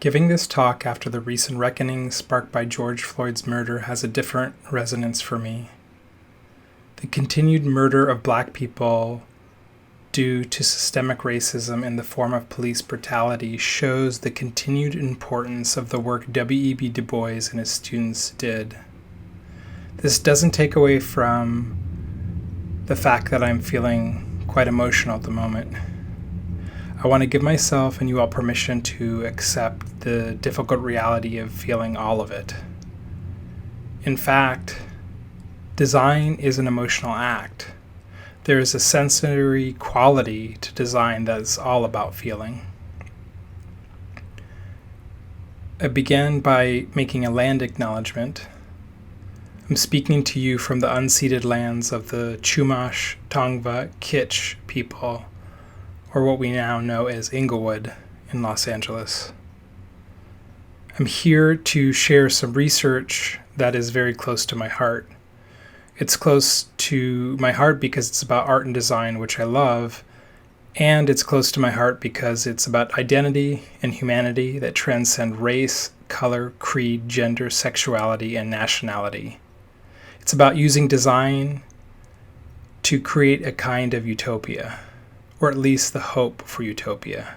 Giving this talk after the recent reckoning sparked by George Floyd's murder has a different resonance for me. The continued murder of Black people due to systemic racism in the form of police brutality shows the continued importance of the work W.E.B. DuBois and his students did. This doesn't take away from the fact that I'm feeling quite emotional at the moment. I want to give myself and you all permission to accept the difficult reality of feeling all of it. In fact, design is an emotional act. There is a sensory quality to design that's all about feeling. I began by making a land acknowledgement. I'm speaking to you from the unceded lands of the Chumash, Tongva, Kitsch people, or what we now know as Inglewood in Los Angeles. I'm here to share some research that is very close to my heart. It's close to my heart because it's about art and design, which I love, and it's close to my heart because it's about identity and humanity that transcend race, color, creed, gender, sexuality, and nationality. It's about using design to create a kind of utopia, or at least the hope for utopia.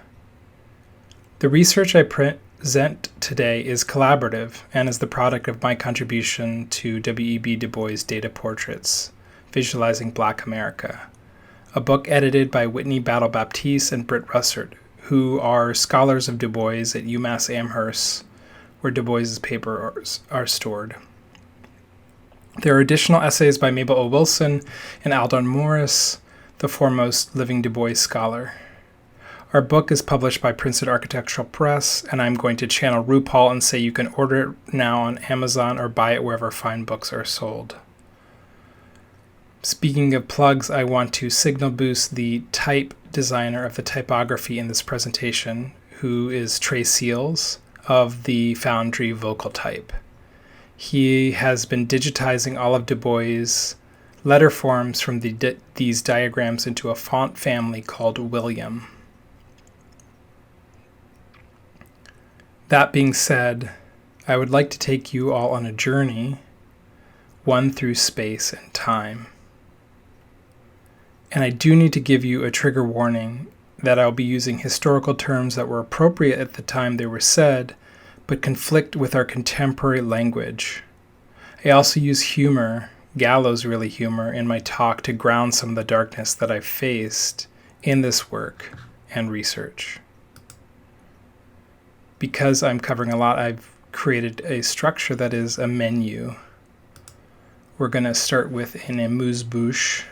The research I present today is collaborative and is the product of my contribution to W.E.B. DuBois' Data Portraits, Visualizing Black America, a book edited by Whitney Battle Baptiste and Britt Russert, who are scholars of Du Bois at UMass Amherst, where DuBois's papers are stored. There are additional essays by Mabel O. Wilson and Aldon Morris, the foremost living Du Bois scholar. Our book is published by Princeton Architectural Press, and I'm going to channel RuPaul and say you can order it now on Amazon or buy it wherever fine books are sold. Speaking of plugs, I want to signal boost the type designer of the typography in this presentation, who is Trey Seals of the Foundry Vocal Type. He has been digitizing all of Du Bois' letter forms from these diagrams into a font family called William. That being said, I would like to take you all on a journey, one through space and time. And I do need to give you a trigger warning that I'll be using historical terms that were appropriate at the time they were said, but conflict with our contemporary language. I also use humor, gallows really humor, in my talk to ground some of the darkness that I've faced in this work and research. Because I'm covering a lot, I've created a structure that is a menu. We're going to start with an amuse-bouche,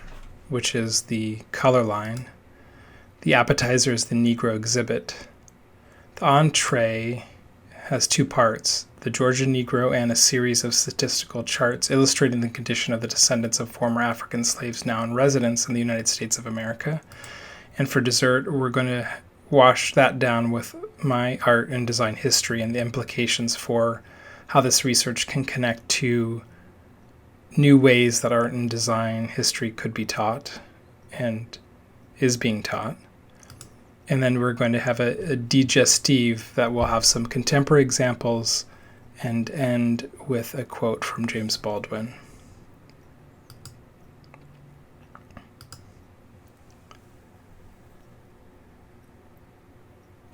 which is the color line. The appetizer is the Negro exhibit. The entree has two parts, the Georgia Negro and a series of statistical charts illustrating the condition of the descendants of former African slaves now in residence in the United States of America. And for dessert, we're going to wash that down with my art and design history and the implications for how this research can connect to new ways that art and design history could be taught and is being taught. And then we're going to have a digestive that will have some contemporary examples and end with a quote from James Baldwin.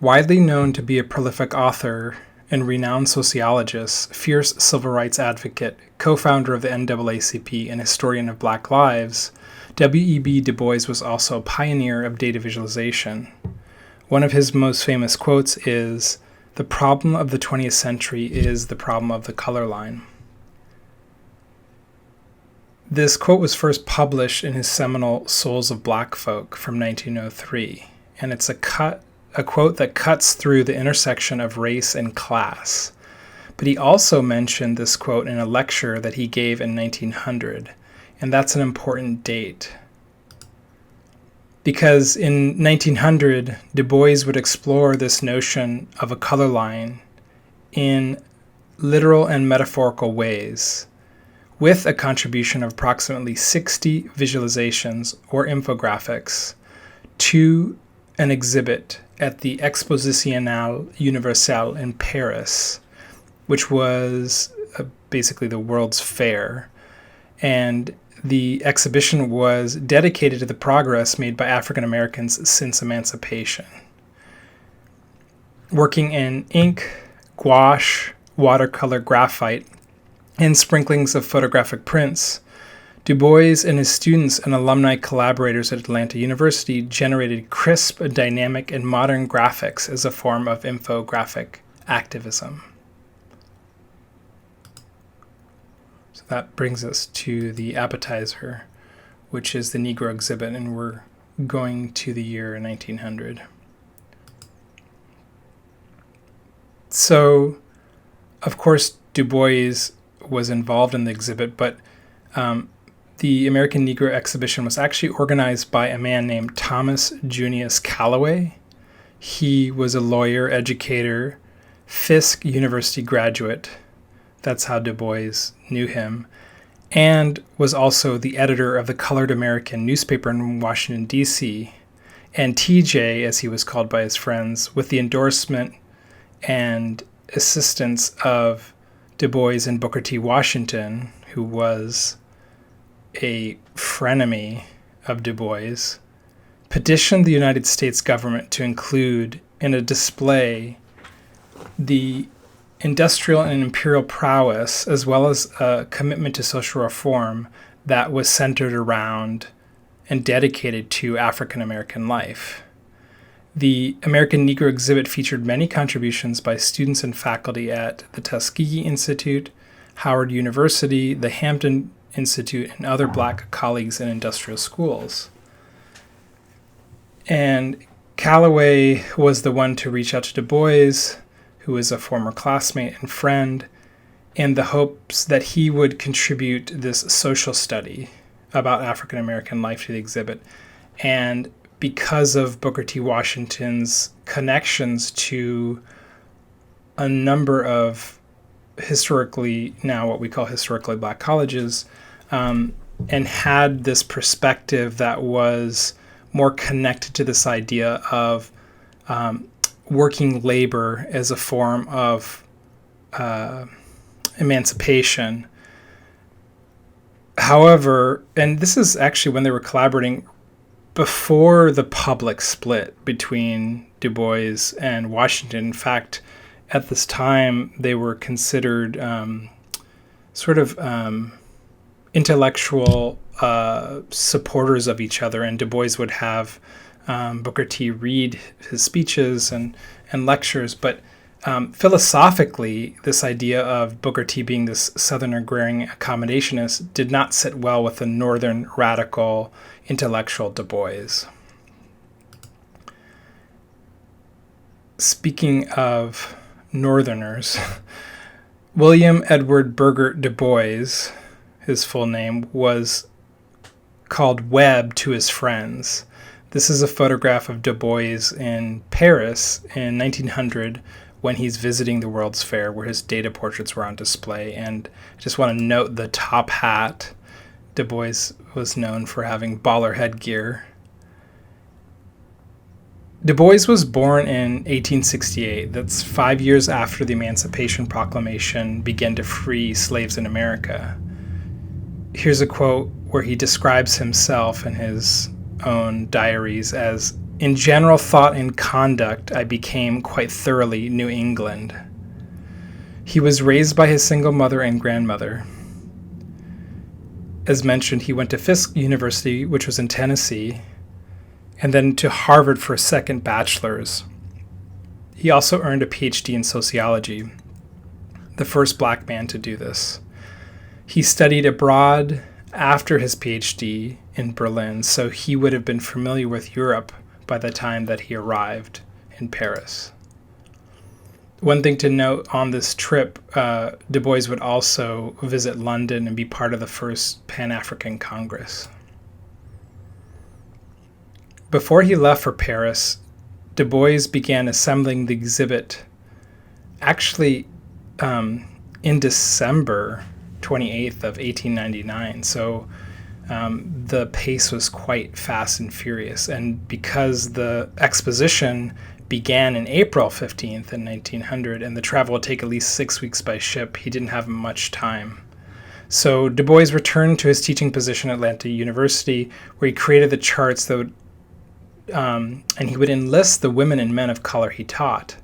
Widely known to be a prolific author and renowned sociologist, fierce civil rights advocate, co-founder of the NAACP, and historian of Black lives, W.E.B. DuBois was also a pioneer of data visualization. One of his most famous quotes is, "The problem of the 20th century is the problem of the color line." This quote was first published in his seminal Souls of Black Folk from 1903, and it's a quote that cuts through the intersection of race and class. But he also mentioned this quote in a lecture that he gave in 1900, and that's an important date. Because in 1900, Du Bois would explore this notion of a color line in literal and metaphorical ways, with a contribution of approximately 60 visualizations or infographics to an exhibit at the Exposition Universelle in Paris, which was basically the World's Fair. And the exhibition was dedicated to the progress made by African Americans since emancipation. Working in ink, gouache, watercolor, graphite, and sprinklings of photographic prints, DuBois and his students and alumni collaborators at Atlanta University generated crisp, dynamic, and modern graphics as a form of infographic activism. So that brings us to the appetizer, which is the Negro exhibit, and we're going to the year 1900. So, of course, DuBois was involved in the exhibit, but the American Negro exhibition was actually organized by a man named Thomas Junius Calloway. He was a lawyer, educator, Fisk University graduate. That's how DuBois knew him. And was also the editor of the Colored American newspaper in Washington, D.C. And TJ, as he was called by his friends, with the endorsement and assistance of DuBois and Booker T. Washington, who was a frenemy of DuBois, petitioned the United States government to include in a display the industrial and imperial prowess, as well as a commitment to social reform that was centered around and dedicated to African American life. The American Negro exhibit featured many contributions by students and faculty at the Tuskegee Institute, Howard University, the Hampton Institute, and other Black colleagues in industrial schools. And Calloway was the one to reach out to DuBois, who is a former classmate and friend, in the hopes that he would contribute this social study about African American life to the exhibit. And because of Booker T. Washington's connections to a number of historically, now what we call historically Black colleges, and had this perspective that was more connected to this idea of working labor as a form of emancipation. However, and this is actually when they were collaborating before the public split between DuBois and Washington. In fact, at this time, they were considered intellectual supporters of each other, and DuBois would have Booker T. read his speeches and lectures. But philosophically, this idea of Booker T. being this Southern agrarian accommodationist did not sit well with the Northern radical intellectual DuBois. Speaking of Northerners, William Edward Burgert DuBois, his full name, was called W.E.B to his friends. This is a photograph of DuBois in Paris in 1900 when he's visiting the World's Fair, where his data portraits were on display. And I just want to note the top hat. DuBois was known for having baller headgear. DuBois was born in 1868. That's 5 years after the Emancipation Proclamation began to free slaves in America. Here's a quote where he describes himself in his own diaries as, "In general thought and conduct, I became quite thoroughly New England." He was raised by his single mother and grandmother. As mentioned, he went to Fisk University, which was in Tennessee, and then to Harvard for a second bachelor's. He also earned a PhD in sociology, the first Black man to do this. He studied abroad after his PhD in Berlin, so he would have been familiar with Europe by the time that he arrived in Paris. One thing to note on this trip, DuBois would also visit London and be part of the first Pan-African Congress. Before he left for Paris, DuBois began assembling the exhibit actually in December 28th of 1899. So the pace was quite fast and furious. And because the exposition began in April 15th in 1900, and the travel would take at least 6 weeks by ship, he didn't have much time. So Du Bois returned to his teaching position at Atlanta University, where he created the charts that would, and he would enlist the women and men of color he taught.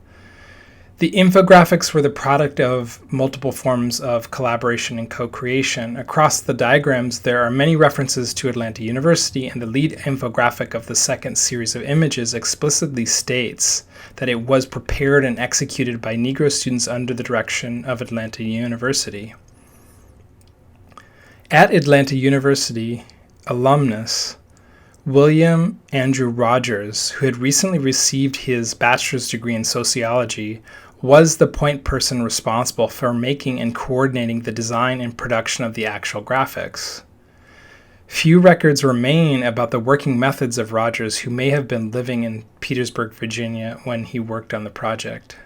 The infographics were the product of multiple forms of collaboration and co-creation. Across the diagrams, there are many references to Atlanta University, and the lead infographic of the second series of images explicitly states that it was prepared and executed by Negro students under the direction of Atlanta University. At Atlanta University, alumnus William Andrew Rogers, who had recently received his bachelor's degree in sociology, was the point person responsible for making and coordinating the design and production of the actual graphics. Few records remain about the working methods of Rogers, who may have been living in Petersburg, Virginia, when he worked on the project.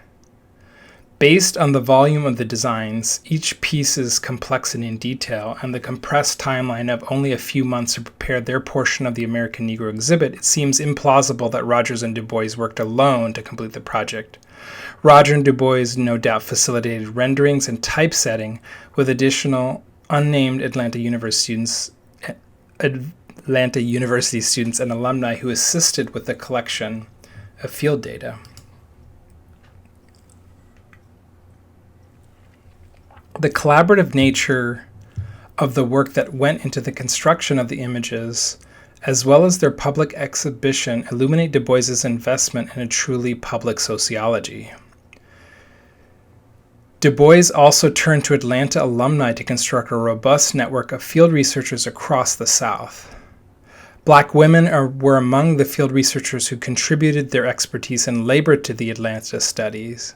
Based on the volume of the designs, each piece's complexity and detail, and the compressed timeline of only a few months to prepare their portion of the American Negro exhibit, it seems implausible that Rogers and Du Bois worked alone to complete the project. Roger and Du Bois no doubt facilitated renderings and typesetting with additional unnamed Atlanta University students and alumni who assisted with the collection of field data. The collaborative nature of the work that went into the construction of the images, as well as their public exhibition, illuminate Du Bois's investment in a truly public sociology. Du Bois also turned to Atlanta alumni to construct a robust network of field researchers across the South. Black women were among the field researchers who contributed their expertise and labor to the Atlanta studies.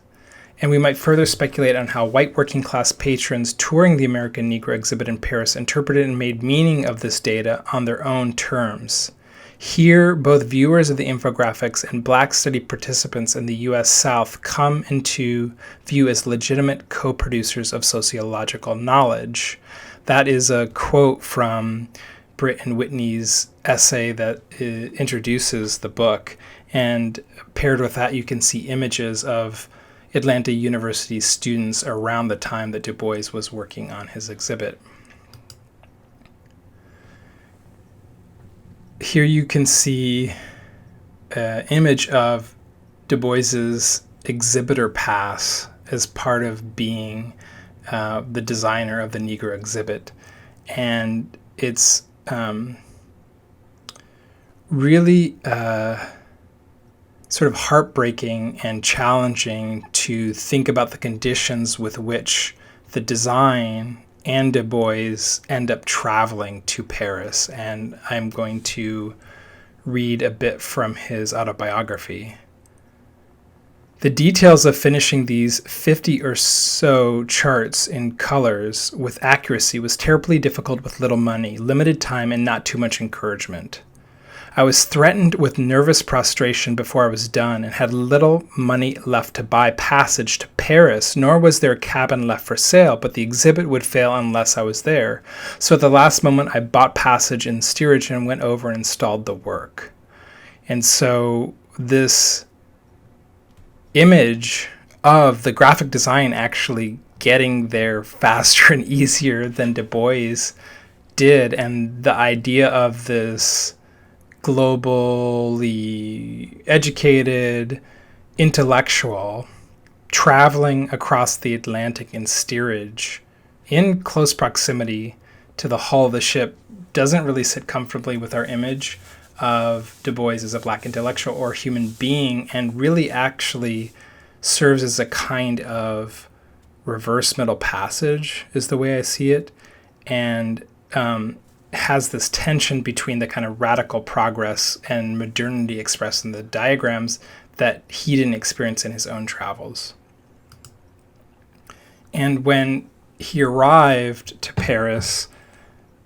And we might further speculate on how white working-class patrons touring the American Negro exhibit in Paris interpreted and made meaning of this data on their own terms. Here, both viewers of the infographics and Black study participants in the U.S. South come into view as legitimate co-producers of sociological knowledge. That is a quote from Britt and Whitney's essay that introduces the book. And paired with that, you can see images of Atlanta University students around the time that Du Bois was working on his exhibit. Here you can see an image of Du Bois's exhibitor pass as part of being the designer of the Negro exhibit. And it's really sort of heartbreaking and challenging to think about the conditions with which the design and Du Bois end up traveling to Paris. And I'm going to read a bit from his autobiography. The details of finishing these 50 or so charts in colors with accuracy was terribly difficult with little money, limited time, and not too much encouragement. I was threatened with nervous prostration before I was done and had little money left to buy passage to Paris, nor was there a cabin left for sale, but the exhibit would fail unless I was there. So at the last moment, I bought passage and steerage and went over and installed the work. And so this image of the graphic design actually getting there faster and easier than Du Bois did, and the idea of this globally educated intellectual traveling across the Atlantic in steerage in close proximity to the hull of the ship doesn't really sit comfortably with our image of Du Bois as a Black intellectual or human being, and really actually serves as a kind of reverse middle passage is the way I see it, and has this tension between the kind of radical progress and modernity expressed in the diagrams that he didn't experience in his own travels. And when he arrived to Paris,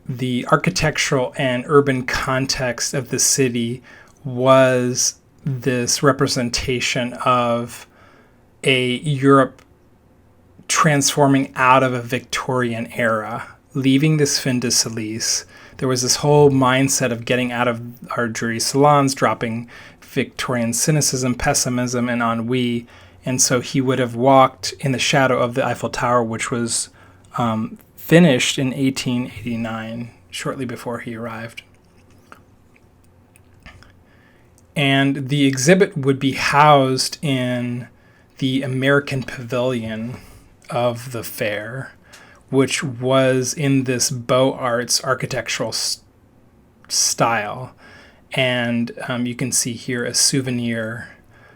the architectural and urban context of the city was this representation of a Europe transforming out of a Victorian era, leaving this fin de silice, there was this whole mindset of getting out of our dreary salons, dropping Victorian cynicism, pessimism, and ennui. And so he would have walked in the shadow of the Eiffel Tower, which was finished in 1889, shortly before he arrived. And the exhibit would be housed in the American Pavilion of the fair, which was in this Beaux Arts architectural style. And you can see here a souvenir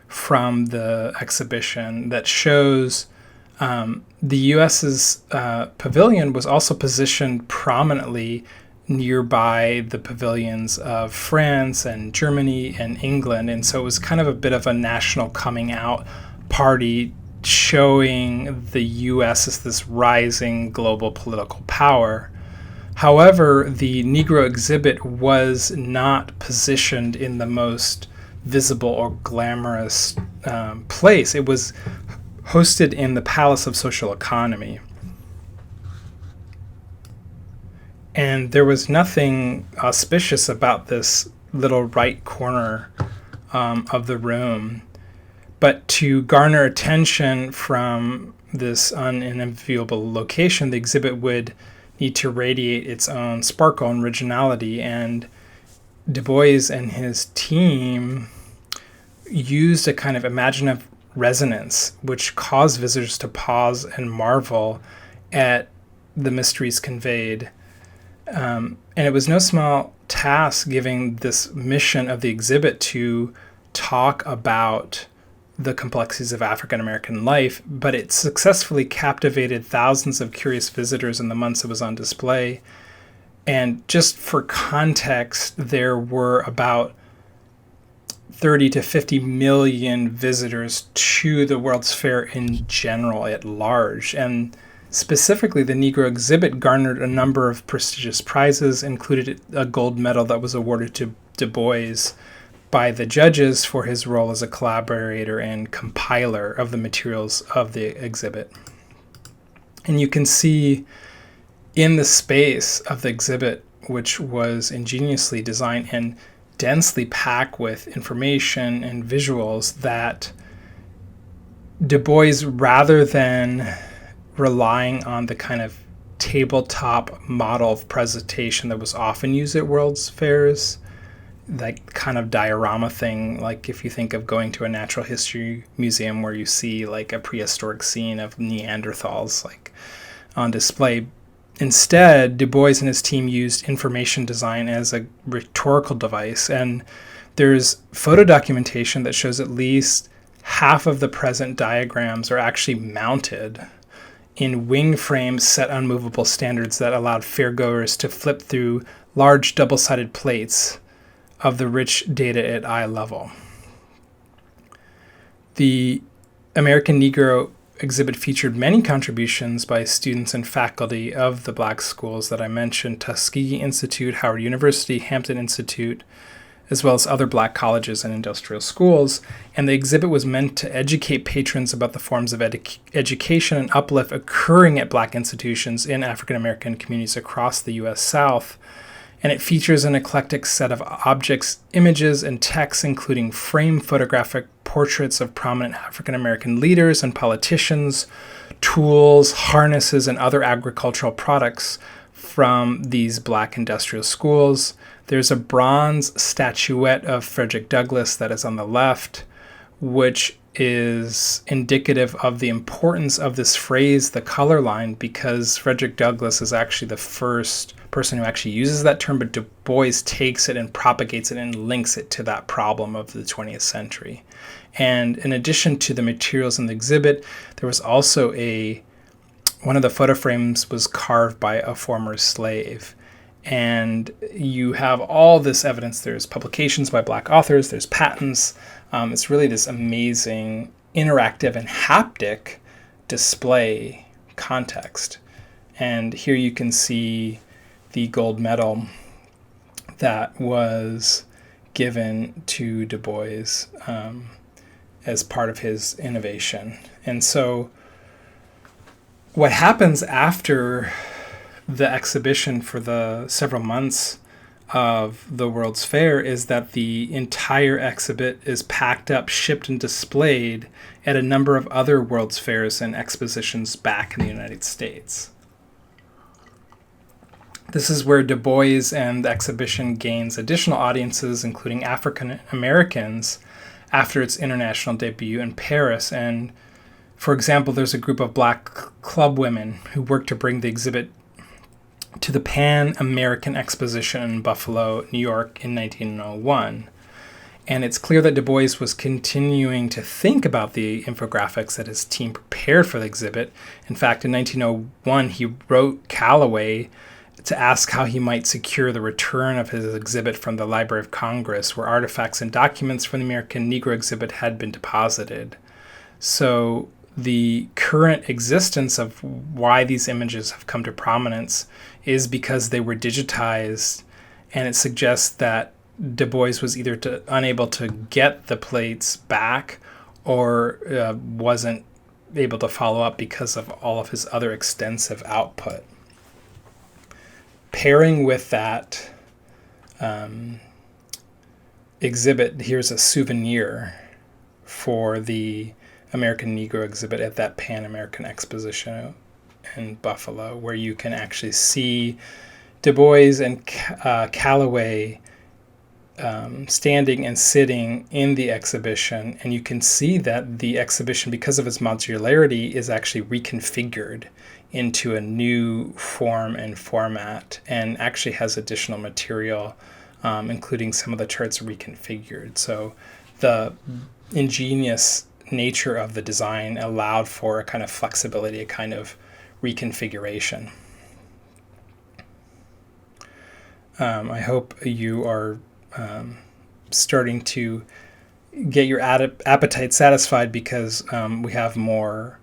from the exhibition that shows the U.S.'s pavilion was also positioned prominently nearby the pavilions of France and Germany and England. And so it was kind of a bit of a national coming out party, showing the U.S. as this rising global political power. However, the Negro exhibit was not positioned in the most visible or glamorous place. It was hosted in the Palace of Social Economy. And there was nothing auspicious about this little right corner of the room. But to garner attention from this unenviable location, the exhibit would need to radiate its own sparkle and originality. And DuBois and his team used a kind of imaginative resonance, which caused visitors to pause and marvel at the mysteries conveyed. And it was no small task, given this mission of the exhibit, to talk about the complexities of African American life, but it successfully captivated thousands of curious visitors in the months it was on display. And just for context, there were about 30 to 50 million visitors to the World's Fair in general at large. And specifically, the Negro exhibit garnered a number of prestigious prizes, included a gold medal that was awarded to DuBois by the judges for his role as a collaborator and compiler of the materials of the exhibit. And you can see in the space of the exhibit, which was ingeniously designed and densely packed with information and visuals, that DuBois, rather than relying on the kind of tabletop model of presentation that was often used at World's Fairs, that kind of diorama thing, like if you think of going to a natural history museum where you see like a prehistoric scene of Neanderthals like on display. Instead, DuBois and his team used information design as a rhetorical device, and there's photo documentation that shows at least half of the present diagrams are actually mounted in wing frames set on movable standards that allowed fairgoers to flip through large double-sided plates of the rich data at eye level. The American Negro exhibit featured many contributions by students and faculty of the black schools that I mentioned: Tuskegee Institute, Howard University, Hampton Institute, as well as other black colleges and industrial schools. And the exhibit was meant to educate patrons about the forms of education and uplift occurring at black institutions in African American communities across the U.S. South. And it features an eclectic set of objects, images, and texts, including framed photographic portraits of prominent African American leaders and politicians, tools, harnesses, and other agricultural products from these black industrial schools. There's a bronze statuette of Frederick Douglass that is on the left, which is indicative of the importance of this phrase, the color line, because Frederick Douglass is actually the first person who actually uses that term, but DuBois takes it and propagates it and links it to that problem of the 20th century. And in addition to the materials in the exhibit, there was also one of the photo frames was carved by a former slave. And you have all this evidence. There's publications by black authors, there's patents. It's really this amazing interactive and haptic display context. And here you can see the gold medal that was given to DuBois as part of his innovation. And so what happens after the exhibition for the several months of the World's Fair is that the entire exhibit is packed up, shipped, and displayed at a number of other World's Fairs and expositions back in the United States. This is where DuBois and the exhibition gains additional audiences, including African Americans, after its international debut in Paris. And, for example, there's a group of black club women who worked to bring the exhibit to the Pan American Exposition in Buffalo, New York in 1901. And it's clear that DuBois was continuing to think about the infographics that his team prepared for the exhibit. In fact, in 1901, he wrote Callaway to ask how he might secure the return of his exhibit from the Library of Congress, where artifacts and documents from the American Negro exhibit had been deposited. So the current existence of why these images have come to prominence is because they were digitized, and it suggests that DuBois was either unable to get the plates back or wasn't able to follow up because of all of his other extensive output. Pairing with that exhibit, here's a souvenir for the American Negro exhibit at that Pan American Exposition in Buffalo, where you can actually see DuBois and Callaway standing and sitting in the exhibition, and you can see that the exhibition, because of its modularity, is actually reconfigured into a new form and format, and actually has additional material, including some of the charts reconfigured. So the ingenious nature of the design allowed for a kind of flexibility, a kind of reconfiguration. I hope you are starting to get your appetite satisfied, because we have more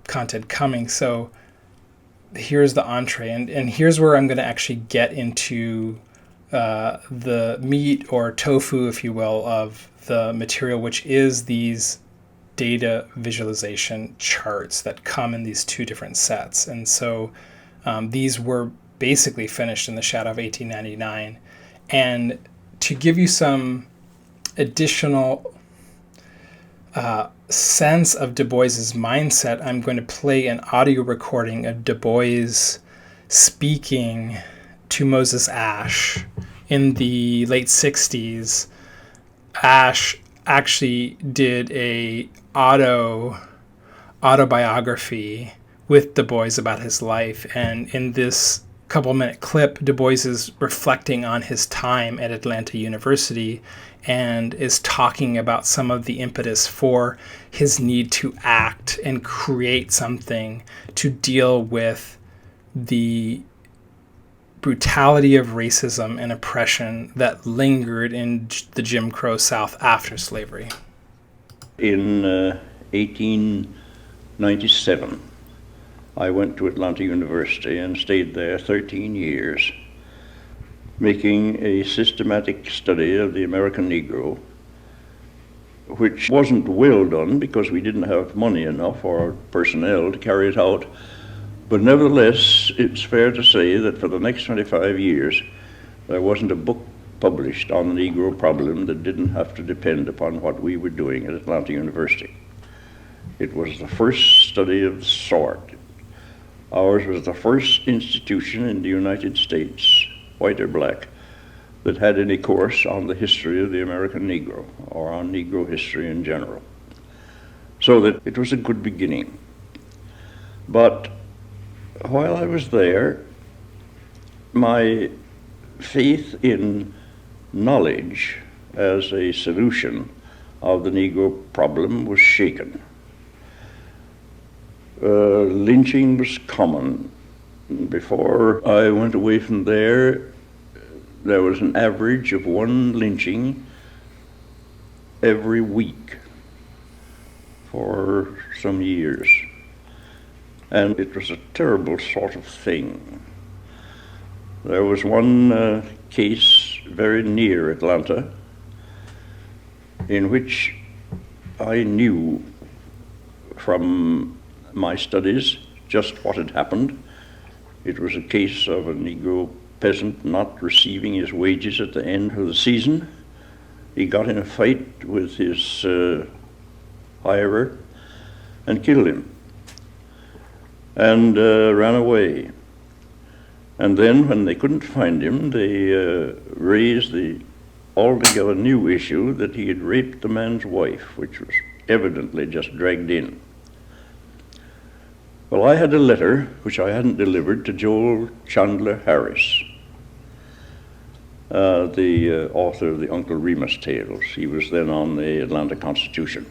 content coming. So here's the entree, and here's where I'm going to actually get into the meat, or tofu, if you will, of the material, which is these data visualization charts that come in these two different sets. And so these were basically finished in the shadow of 1899. And to give you some additional sense of DuBois's mindset, I'm going to play an audio recording of DuBois speaking to Moses Ashe in the late 60s. Ashe actually did a autobiography with DuBois about his life, and in this couple-minute clip, DuBois is reflecting on his time at Atlanta University and is talking about some of the impetus for his need to act and create something to deal with the brutality of racism and oppression that lingered in the Jim Crow South after slavery. In 1897, I went to Atlanta University and stayed there 13 years, making a systematic study of the American Negro, which wasn't well done because we didn't have money enough or personnel to carry it out. But nevertheless, it's fair to say that for the next 25 years, there wasn't a book published on the Negro problem that didn't have to depend upon what we were doing at Atlanta University. It was the first study of the sort. Ours was the first institution in the United States, white or black, that had any course on the history of the American Negro, or on Negro history in general. So that it was a good beginning. But while I was there, my faith in knowledge as a solution of the Negro problem was shaken. Lynching was common. Before I went away from there was an average of one lynching every week for some years. And it was a terrible sort of thing. There was one case very near Atlanta in which I knew from my studies just what had happened. It was a case of a Negro peasant not receiving his wages at the end of the season. He got in a fight with his hirer and killed him and ran away. And then when they couldn't find him, they raised the altogether new issue that he had raped the man's wife, which was evidently just dragged in. Well, I had a letter which I hadn't delivered to Joel Chandler Harris, the author of the Uncle Remus tales. He was then on the Atlanta Constitution.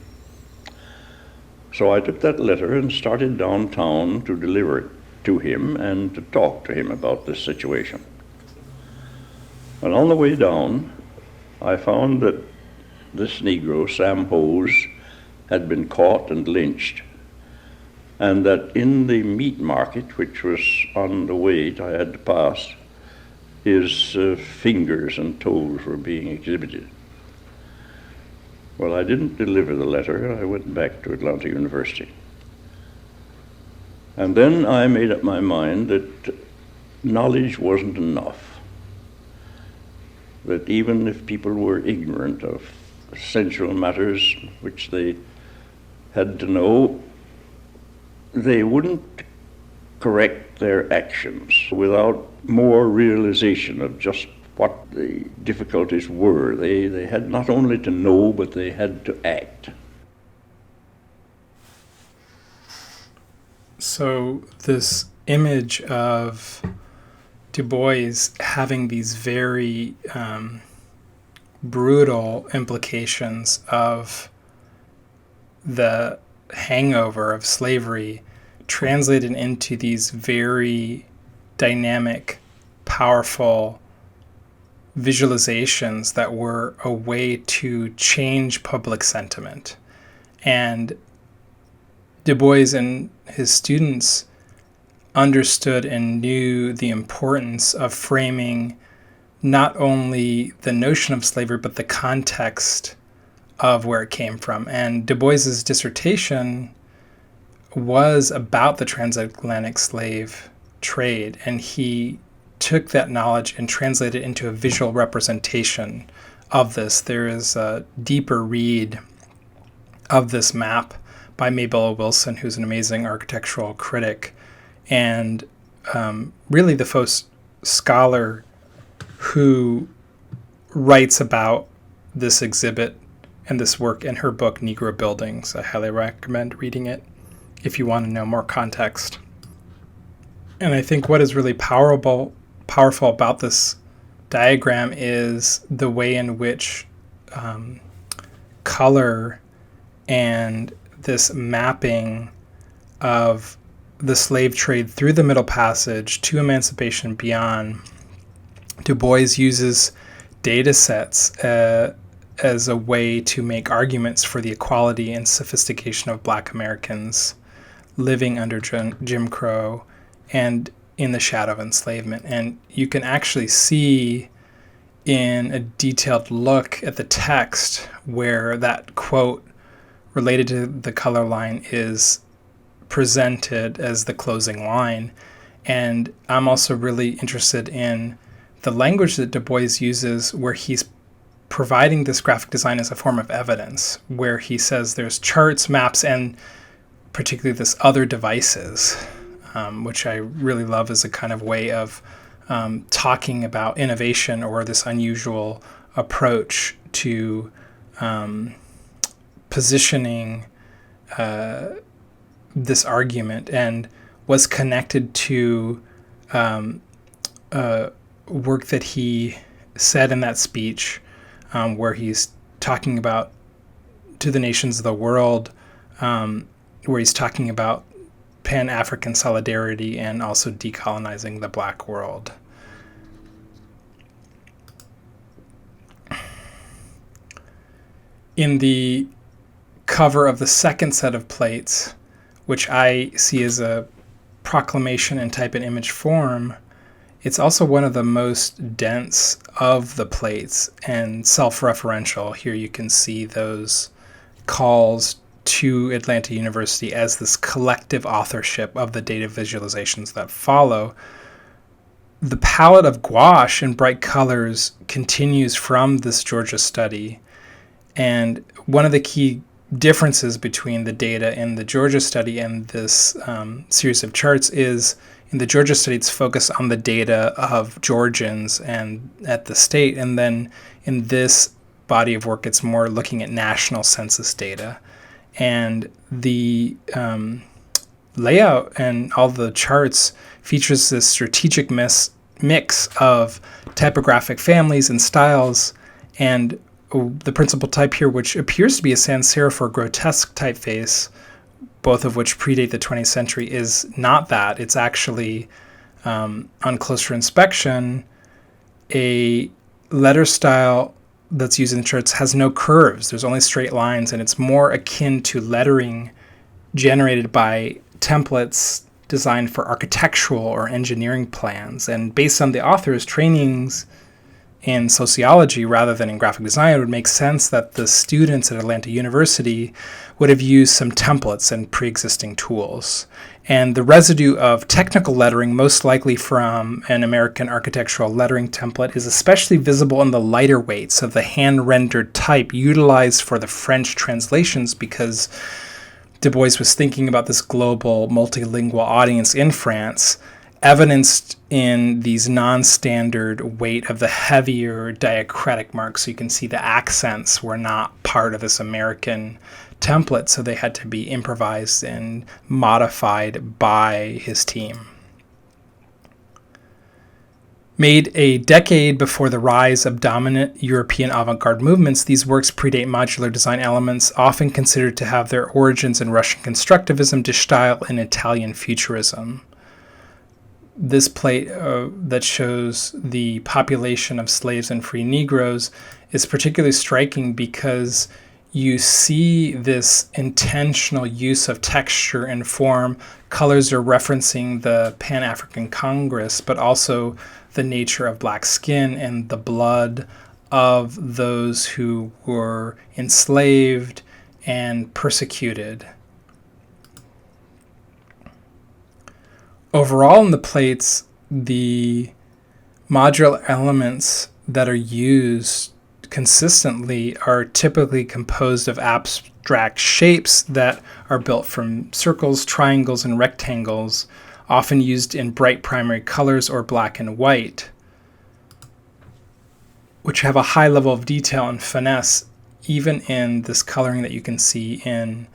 So I took that letter and started downtown to deliver it to him and to talk to him about this situation. And on the way down, I found that this Negro, Sam Hose, had been caught and lynched, and that in the meat market, which was on the way I had to pass, his fingers and toes were being exhibited. Well, I didn't deliver the letter. I went back to Atlanta University. And then I made up my mind that knowledge wasn't enough, that even if people were ignorant of essential matters which they had to know, they wouldn't correct their actions without more realization of just what the difficulties were. They had not only to know, but they had to act. So this image of Du Bois having these very brutal implications of the hangover of slavery translated into these very dynamic, powerful visualizations that were a way to change public sentiment. And Du Bois and his students understood and knew the importance of framing not only the notion of slavery, but the context of where it came from. And Du Bois's dissertation was about the transatlantic slave trade, and he took that knowledge and translated it into a visual representation of this. There is a deeper read of this map by Mabel Wilson, who's an amazing architectural critic, and really the first scholar who writes about this exhibit and this work in her book, Negro Buildings. I highly recommend reading it if you want to know more context. And I think what is really powerful about this diagram is the way in which color and this mapping of the slave trade through the Middle Passage to emancipation beyond. Du Bois uses data sets as a way to make arguments for the equality and sophistication of Black Americans living under Jim Crow and in the shadow of enslavement. And you can actually see in a detailed look at the text where that quote related to the color line is presented as the closing line. And I'm also really interested in the language that Du Bois uses where he's providing this graphic design as a form of evidence, where he says there's charts, maps, and particularly this other devices, which I really love as a kind of way of talking about innovation or this unusual approach to positioning this argument, and was connected to work that he said in that speech where he's talking about to the nations of the world, where he's talking about Pan-African solidarity and also decolonizing the Black world. In the cover of the second set of plates, which I see as a proclamation in type and image form, it's also one of the most dense of the plates and self-referential. Here you can see those calls to Atlanta University as this collective authorship of the data visualizations that follow. the palette of gouache in bright colors continues from this Georgia study. And one of the key differences between the data in the Georgia study and this series of charts is in the Georgia study, it's focused on the data of Georgians and at the state. And then in this body of work, it's more looking at national census data. And the layout and all the charts features this strategic mix of typographic families and styles, and the principal type here, which appears to be a sans serif or grotesque typeface, both of which predate the 20th century, is not that. It's actually, on closer inspection, a letter style that's used in the charts has no curves. There's only straight lines, and it's more akin to lettering generated by templates designed for architectural or engineering plans. And based on the author's trainings in sociology rather than in graphic design, it would make sense that the students at Atlanta University would have used some templates and pre-existing tools. And the residue of technical lettering, most likely from an American architectural lettering template, is especially visible in the lighter weights of the hand-rendered type utilized for the French translations, because DuBois was thinking about this global multilingual audience in France, evidenced in these non-standard weight of the heavier diacritic marks. So you can see the accents were not part of this American template, so they had to be improvised and modified by his team. Made a decade before the rise of dominant European avant-garde movements, these works predate modular design elements, often considered to have their origins in Russian constructivism, Gestalt, and Italian futurism. This plate that shows the population of slaves and free Negroes is particularly striking because you see this intentional use of texture and form. Colors are referencing the Pan-African Congress, but also the nature of black skin and the blood of those who were enslaved and persecuted. Overall in the plates, the modular elements that are used consistently are typically composed of abstract shapes that are built from circles, triangles, and rectangles, often used in bright primary colors or black and white, which have a high level of detail and finesse, even in this coloring that you can see in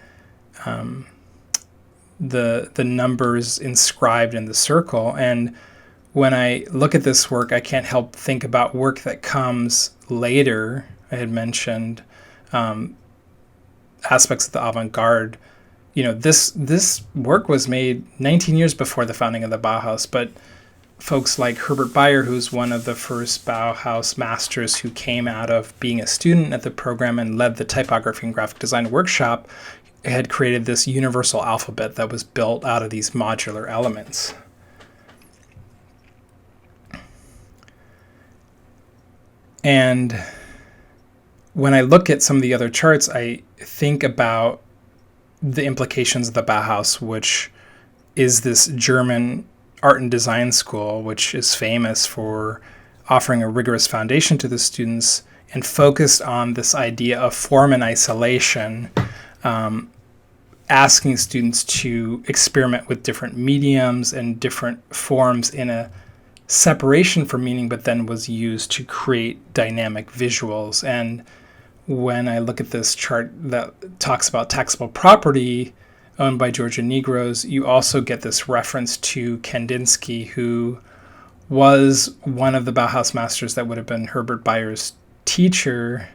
the numbers inscribed in the circle. And when I look at this work, I can't help think about work that comes later. I had mentioned aspects of the avant-garde. You know, this work was made 19 years before the founding of the Bauhaus, but folks like Herbert Bayer, who's one of the first Bauhaus masters who came out of being a student at the program and led the typography and graphic design workshop, had created this universal alphabet that was built out of these modular elements. And when I look at some of the other charts, I think about the implications of the Bauhaus, which is this German art and design school, which is famous for offering a rigorous foundation to the students and focused on this idea of form and isolation, asking students to experiment with different mediums and different forms in a separation from meaning, but then was used to create dynamic visuals. And when I look at this chart that talks about taxable property owned by Georgian Negroes, you also get this reference to Kandinsky, who was one of the Bauhaus masters that would have been Herbert Bayer's teacher,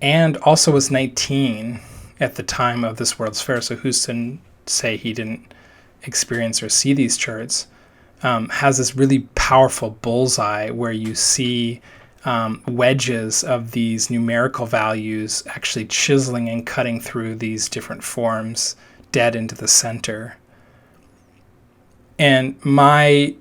and also was 19 at the time of this World's Fair. So who's to say he didn't experience or see these charts? Has this really powerful bullseye where you see wedges of these numerical values actually chiseling and cutting through these different forms dead into the center. And my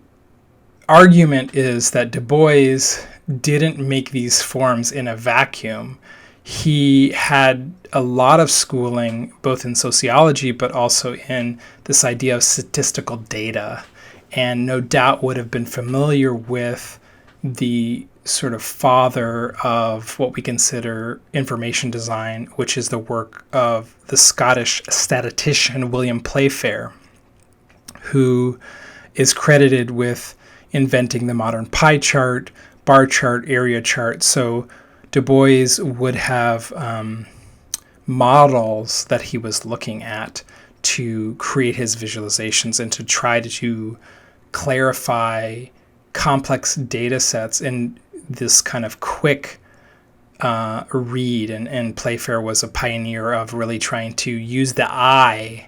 argument is that DuBois didn't make these forms in a vacuum. He had a lot of schooling, both in sociology, but also in this idea of statistical data. and no doubt would have been familiar with the sort of father of what we consider information design, which is the work of the Scottish statistician William Playfair, who is credited with inventing the modern pie chart, bar chart, area chart. So Du Bois would have models that he was looking at to create his visualizations and to try to clarify complex data sets in this kind of quick read. And Playfair was a pioneer of really trying to use the eye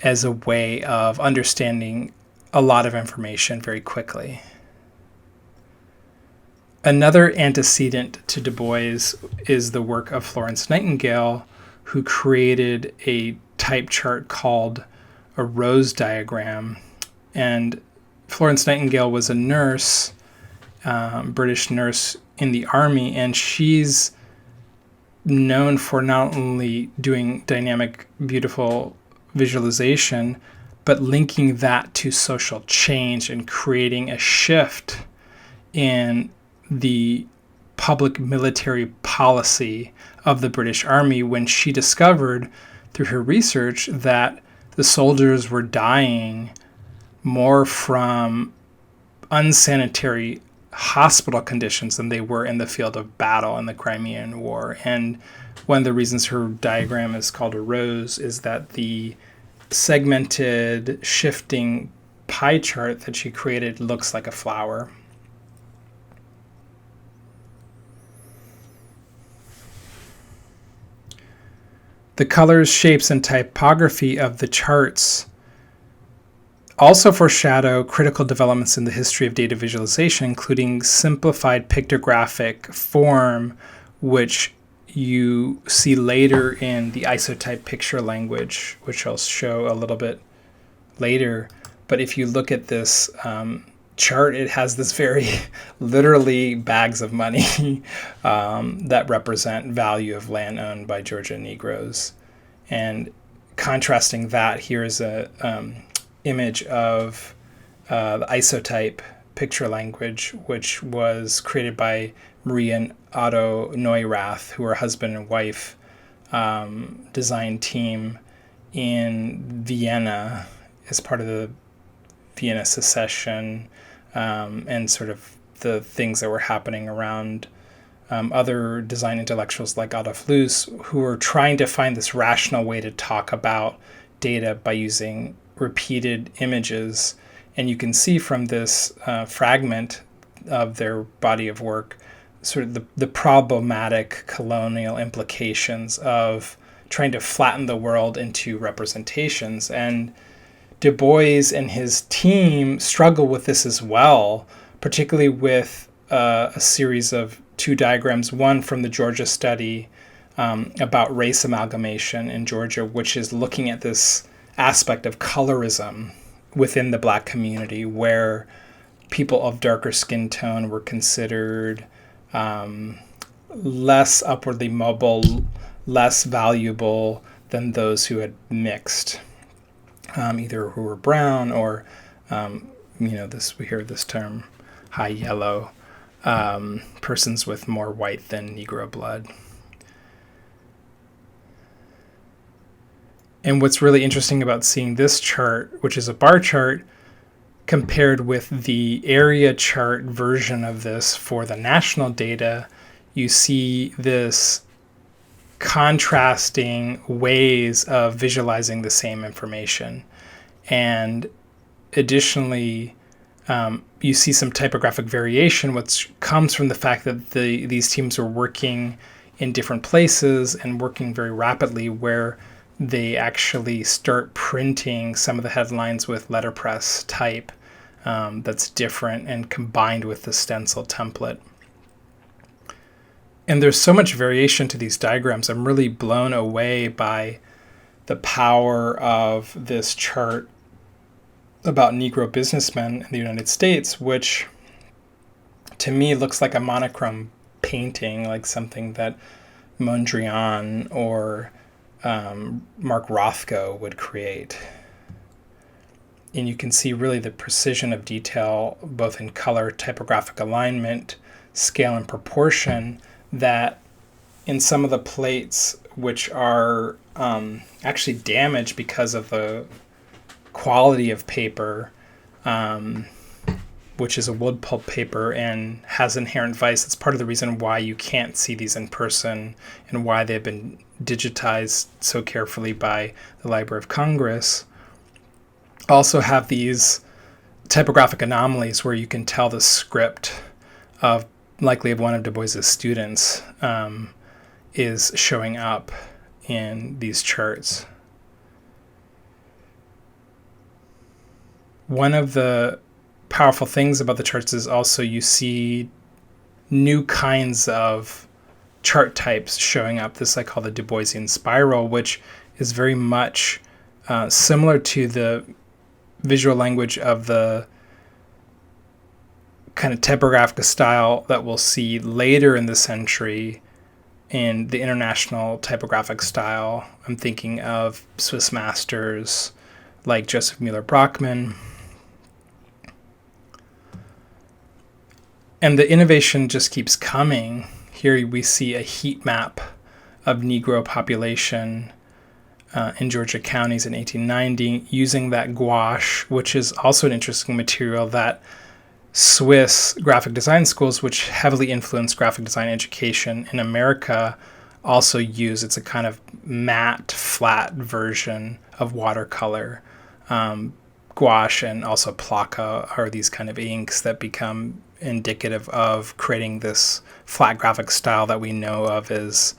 as a way of understanding a lot of information very quickly. Another antecedent to Du Bois is the work of Florence Nightingale, who created a type chart called a rose diagram. And Florence Nightingale was a nurse, British nurse in the army, and she's known for not only doing dynamic, beautiful visualization, but linking that to social change and creating a shift in the public military policy of the British Army when she discovered through her research that the soldiers were dying more from unsanitary hospital conditions than they were in the field of battle in the Crimean War. And one of the reasons her diagram is called a rose is that the segmented, shifting pie chart that she created looks like a flower. The colors, shapes, and typography of the charts also foreshadow critical developments in the history of data visualization, including simplified pictographic form, which you see later in the isotype picture language, which I'll show a little bit later. But if you look at this chart, it has this very literally bags of money that represent value of land owned by Georgia Negroes. And contrasting that, here is a image of the isotype picture language, which was created by Marie and Otto Neurath, who are husband and wife design team in Vienna as part of the Vienna secession, and sort of the things that were happening around other design intellectuals like Adolf Loos, who were trying to find this rational way to talk about data by using repeated images. And you can see from this fragment of their body of work sort of the problematic colonial implications of trying to flatten the world into representations. And Du Bois and his team struggle with this as well, particularly with a series of two diagrams, one from the Georgia study about race amalgamation in Georgia, which is looking at this aspect of colorism within the Black community, where people of darker skin tone were considered less upwardly mobile, less valuable than those who had mixed, either who were brown or, we hear this term, high yellow, persons with more white than Negro blood. And what's really interesting about seeing this chart, which is a bar chart, compared with the area chart version of this for the national data, you see this contrasting ways of visualizing the same information. And additionally, you see some typographic variation, which comes from the fact that these teams are working in different places and working very rapidly, where they actually start printing some of the headlines with letterpress type that's different and combined with the stencil template. And there's so much variation to these diagrams. I'm really blown away by the power of this chart about Negro businessmen in the United States, which to me looks like a monochrome painting, like something that Mondrian or Mark Rothko would create. And you can see really the precision of detail, both in color, typographic alignment, scale, and proportion, that in some of the plates, which are actually damaged because of the quality of paper, which is a wood pulp paper and has inherent vice. That's part of the reason why you can't see these in person and why they've been digitized so carefully by the Library of Congress. Also have these typographic anomalies where you can tell the script of likely of one of DuBois's students is showing up in these charts. One of the powerful things about the charts is also you see new kinds of chart types showing up. This I call the Duboisian Spiral, which is very much similar to the visual language of the kind of typographic style that we'll see later in the century in the international typographic style. I'm thinking of Swiss masters like Joseph Müller-Brockmann. And the innovation just keeps coming. Here we see a heat map of Negro population in Georgia counties in 1890 using that gouache, which is also an interesting material that Swiss graphic design schools, which heavily influence graphic design education in America, also use. It's a kind of matte, flat version of watercolor. Gouache and also placa are these kind of inks that become indicative of creating this flat graphic style that we know of as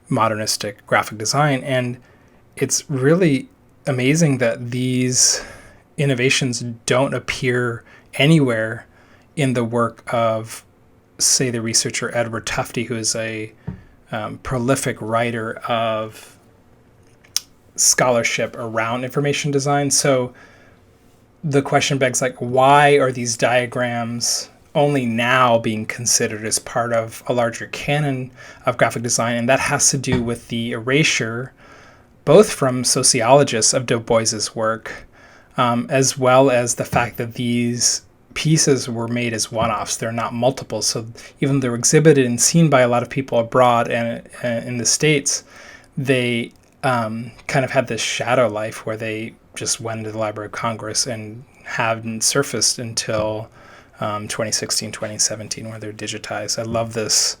modernistic graphic design. And it's really amazing that these innovations don't appear anywhere in the work of, say, the researcher Edward Tufte, who is a prolific writer of scholarship around information design. So the question begs, like, why are these diagrams only now being considered as part of a larger canon of graphic design? And that has to do with the erasure, both from sociologists of DuBois's work, as well as the fact that these pieces were made as one-offs. They're not multiple. So even though they're exhibited and seen by a lot of people abroad and in the States, they kind of had this shadow life where they just went into the Library of Congress and hadn't surfaced until 2016, 2017, where they're digitized. I love this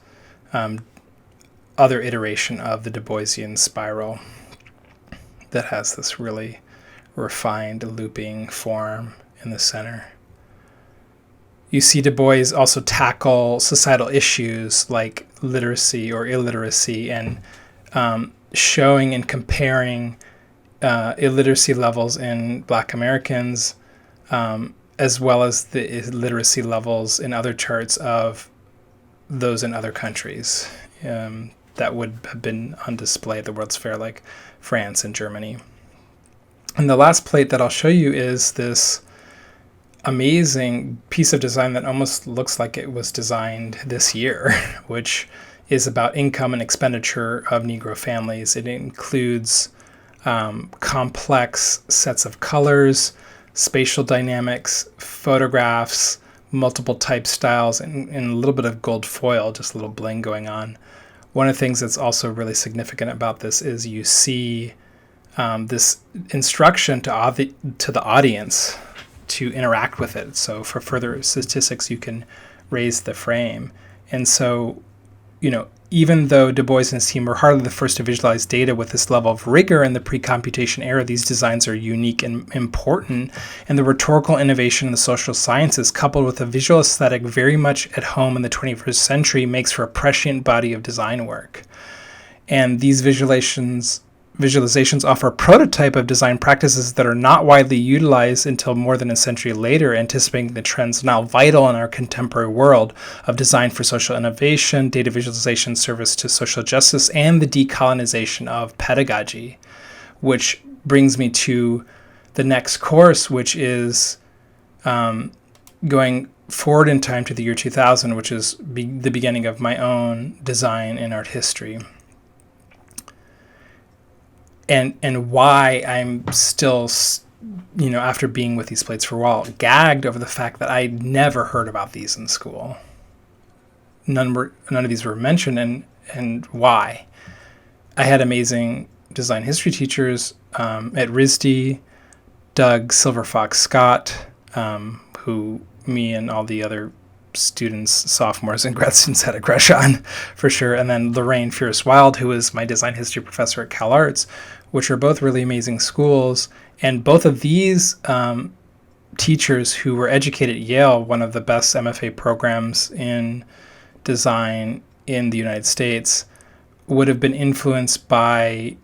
other iteration of the Duboisian Spiral that has this really refined looping form in the center. You see DuBois also tackle societal issues like literacy or illiteracy and showing and comparing illiteracy levels in Black Americans as well as the literacy levels in other charts of those in other countries that would have been on display at the World's Fair, like France and Germany. And the last plate that I'll show you is this amazing piece of design that almost looks like it was designed this year, which is about income and expenditure of Negro families. It includes complex sets of colors, spatial dynamics, photographs, multiple type styles, and a little bit of gold foil, just a little bling going on. One of the things that's also really significant about this is you see this instruction to the audience to interact with it. So for further statistics, you can raise the frame. And so, even though DuBois and his team were hardly the first to visualize data with this level of rigor in the pre-computation era, these designs are unique and important. And the rhetorical innovation in the social sciences, coupled with a visual aesthetic very much at home in the 21st century, makes for a prescient body of design work. And these visualizations offer a prototype of design practices that are not widely utilized until more than a century later, anticipating the trends now vital in our contemporary world of design for social innovation, data visualization, service to social justice, and the decolonization of pedagogy. Which brings me to the next course, which is going forward in time to the year 2000, which is the beginning of my own design in art history. And why I'm still after being with these plates for a while, gagged over the fact that I never heard about these in school. None of these were mentioned, and why? I had amazing design history teachers at RISD, Doug Silverfox Scott, who me and all the other students, sophomores and grad students had a crush on, for sure. And then Lorraine Fierce Wild, who was my design history professor at Cal Arts, which are both really amazing schools. And both of these teachers who were educated at Yale, one of the best MFA programs in design in the United States, would have been influenced by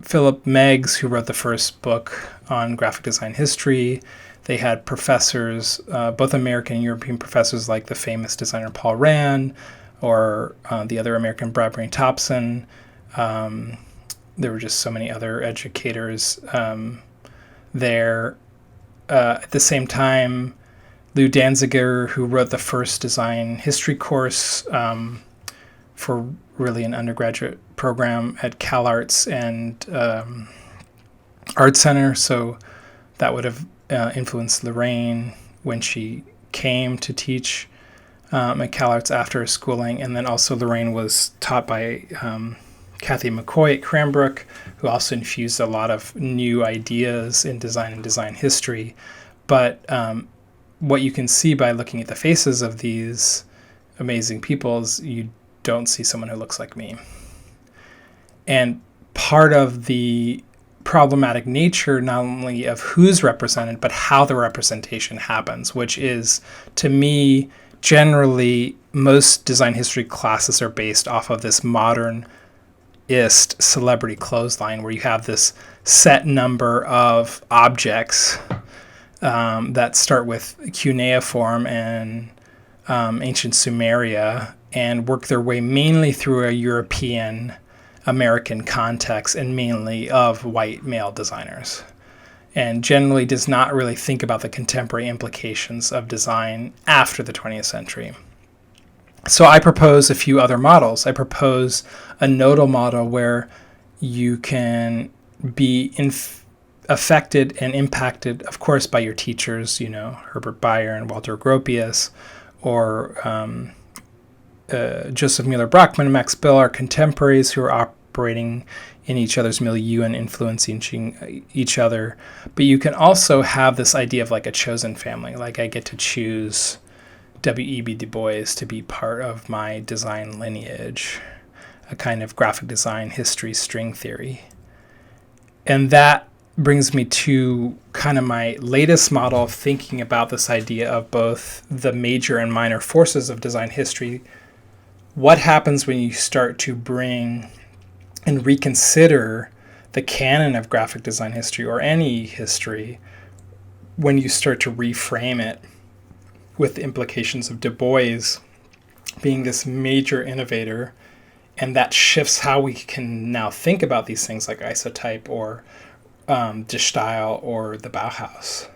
Philip Meggs, who wrote the first book on graphic design history. They had professors, both American and European professors, like the famous designer Paul Rand, or the other American Bradbury Thompson. There were just so many other educators there. At the same time, Lou Danziger, who wrote the first design history course for really an undergraduate program at Cal Arts and Art Center. So that would have influenced Lorraine when she came to teach at Cal Arts after her schooling. And then also Lorraine was taught by Kathy McCoy at Cranbrook, who also infused a lot of new ideas in design and design history. But what you can see by looking at the faces of these amazing people is you don't see someone who looks like me. And part of the problematic nature, not only of who's represented, but how the representation happens, which is, to me, generally, most design history classes are based off of this modernist celebrity clothesline, where you have this set number of objects that start with cuneiform and ancient Sumeria and work their way mainly through a European American context and mainly of white male designers, and generally does not really think about the contemporary implications of design after the 20th century. So I propose a few other models. I propose a nodal model where you can be affected and impacted, of course, by your teachers, Herbert Bayer and Walter Gropius, or Joseph Mueller-Brockman and Max Bill are contemporaries who are operating in each other's milieu and influencing each other. But you can also have this idea of like a chosen family. Like I get to choose W.E.B. DuBois to be part of my design lineage, a kind of graphic design history string theory. And that brings me to kind of my latest model of thinking about this idea of both the major and minor forces of design history. What happens when you start to bring and reconsider the canon of graphic design history, or any history, when you start to reframe it with the implications of DuBois being this major innovator, and that shifts how we can now think about these things like isotype or De Stijl or the Bauhaus.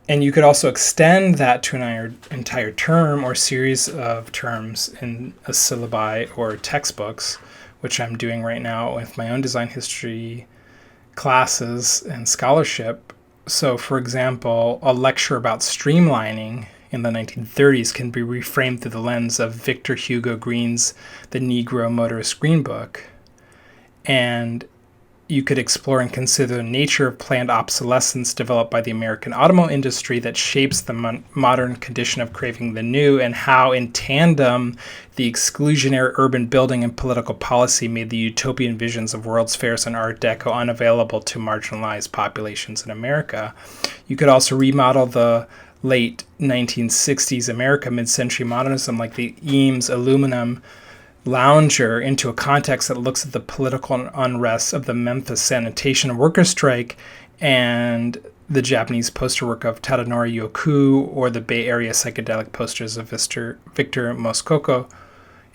And you could also extend that to an entire term or series of terms in a syllabi or textbooks, which I'm doing right now with my own design history classes and scholarship. So, for example, a lecture about streamlining in the 1930s can be reframed through the lens of Victor Hugo Green's The Negro Motorist Green Book. And you could explore and consider the nature of planned obsolescence developed by the American automobile industry that shapes the modern condition of craving the new, and how in tandem the exclusionary urban building and political policy made the utopian visions of World's Fairs and Art Deco unavailable to marginalized populations in America. You could also remodel the late 1960s America mid-century modernism like the Eames aluminum lounger into a context that looks at the political unrest of the Memphis sanitation workers' strike and the Japanese poster work of Tadanori Yoku, or the Bay Area psychedelic posters of Victor Moscoco.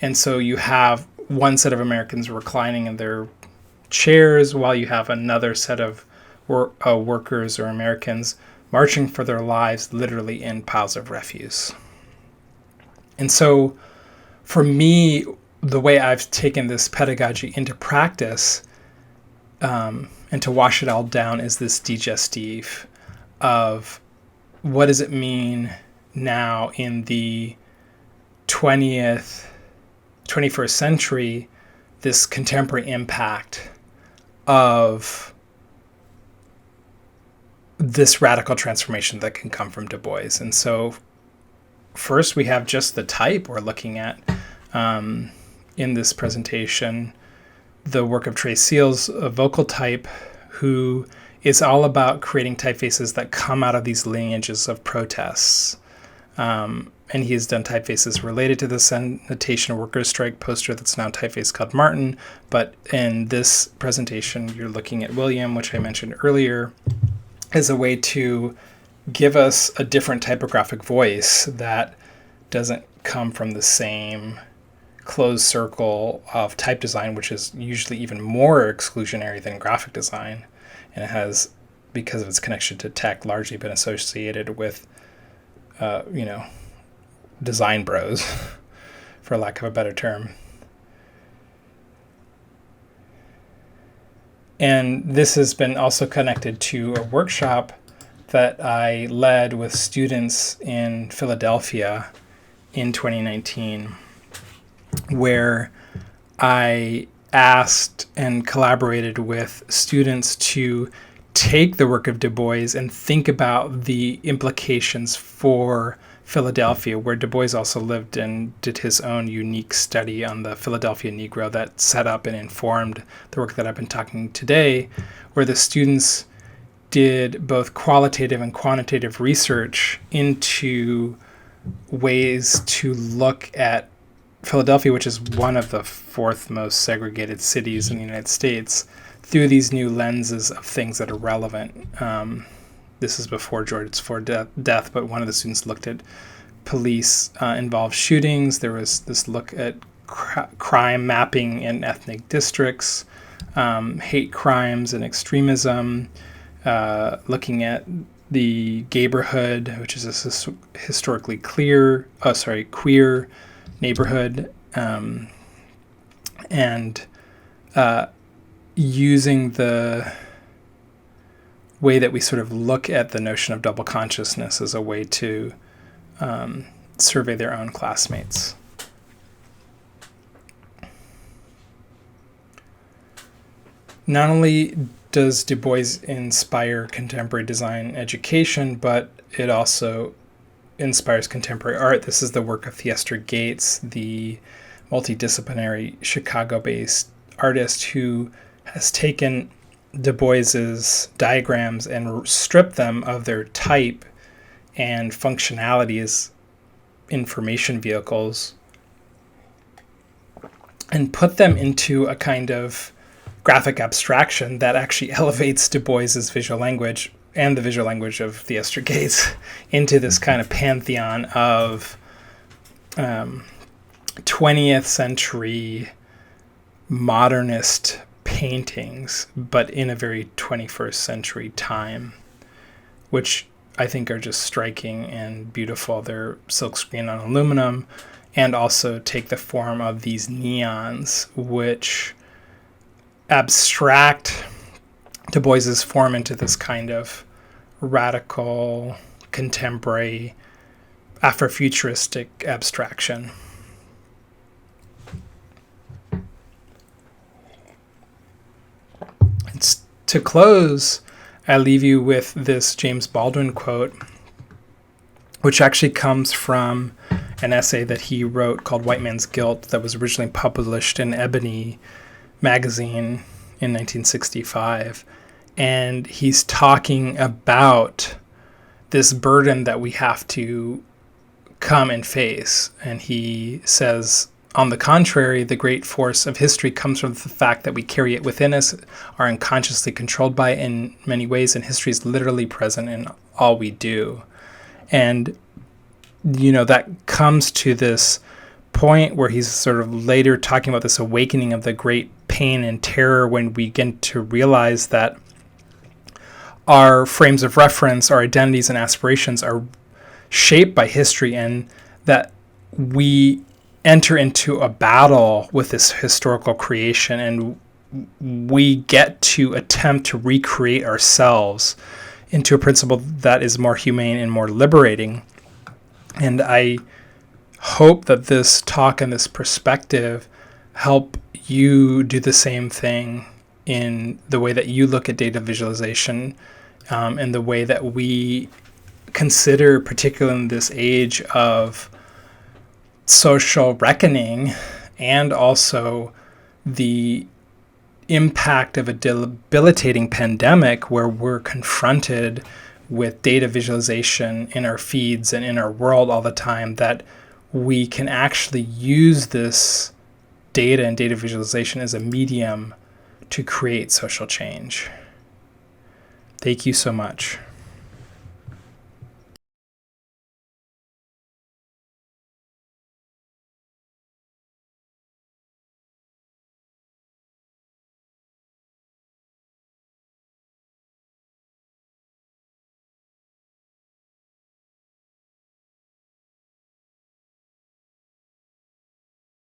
And so you have one set of Americans reclining in their chairs while you have another set of workers or Americans marching for their lives literally in piles of refuse. And so for me, the way I've taken this pedagogy into practice, and to wash it all down, is this digestive of what does it mean now in the 21st century, this contemporary impact of this radical transformation that can come from Du Bois. And so first we have just the type we're looking at in this presentation, the work of Trey Seals, a vocal type, who is all about creating typefaces that come out of these lineages of protests. And he has done typefaces related to the sanitation workers' strike poster that's now typeface called Martin. But in this presentation, you're looking at William, which I mentioned earlier, as a way to give us a different typographic voice that doesn't come from the same closed circle of type design, which is usually even more exclusionary than graphic design. And it has, because of its connection to tech, largely been associated with, design bros, for lack of a better term. And this has been also connected to a workshop that I led with students in Philadelphia in 2019, where I asked and collaborated with students to take the work of Du Bois and think about the implications for Philadelphia, where Du Bois also lived and did his own unique study on the Philadelphia Negro that set up and informed the work that I've been talking today, where the students did both qualitative and quantitative research into ways to look at Philadelphia, which is one of the fourth most segregated cities in the United States, through these new lenses of things that are relevant. This is before George Floyd's death, but one of the students looked at police-involved shootings. There was this look at crime mapping in ethnic districts, hate crimes and extremism, looking at the neighborhood, which is a historically queer neighborhood, and using the way that we sort of look at the notion of double consciousness as a way to survey their own classmates. Not only does Du Bois inspire contemporary design education, but it also inspires contemporary art. This is the work of Theaster Gates, the multidisciplinary Chicago-based artist who has taken Du Bois's diagrams and stripped them of their type and functionality as information vehicles and put them into a kind of graphic abstraction that actually elevates Du Bois's visual language and the visual language of Theaster Gates into this kind of pantheon of 20th century modernist paintings, but in a very 21st century time, which I think are just striking and beautiful. They're silkscreen on aluminum and also take the form of these neons, which abstract Du Bois's form into this kind of radical, contemporary, Afrofuturistic abstraction. To close, I leave you with this James Baldwin quote, which actually comes from an essay that he wrote called White Man's Guilt that was originally published in Ebony magazine in 1965. And he's talking about this burden that we have to come and face. And he says, on the contrary, the great force of history comes from the fact that we carry it within us, are unconsciously controlled by it in many ways, and history is literally present in all we do. And, that comes to this point where he's sort of later talking about this awakening of the great pain and terror when we begin to realize that our frames of reference, our identities and aspirations are shaped by history, and that we enter into a battle with this historical creation, and we get to attempt to recreate ourselves into a principle that is more humane and more liberating. And I hope that this talk and this perspective help you do the same thing in the way that you look at data visualization, and the way that we consider, particularly in this age of social reckoning, and also the impact of a debilitating pandemic, where we're confronted with data visualization in our feeds and in our world all the time, that we can actually use this data and data visualization as a medium to create social change. Thank you so much.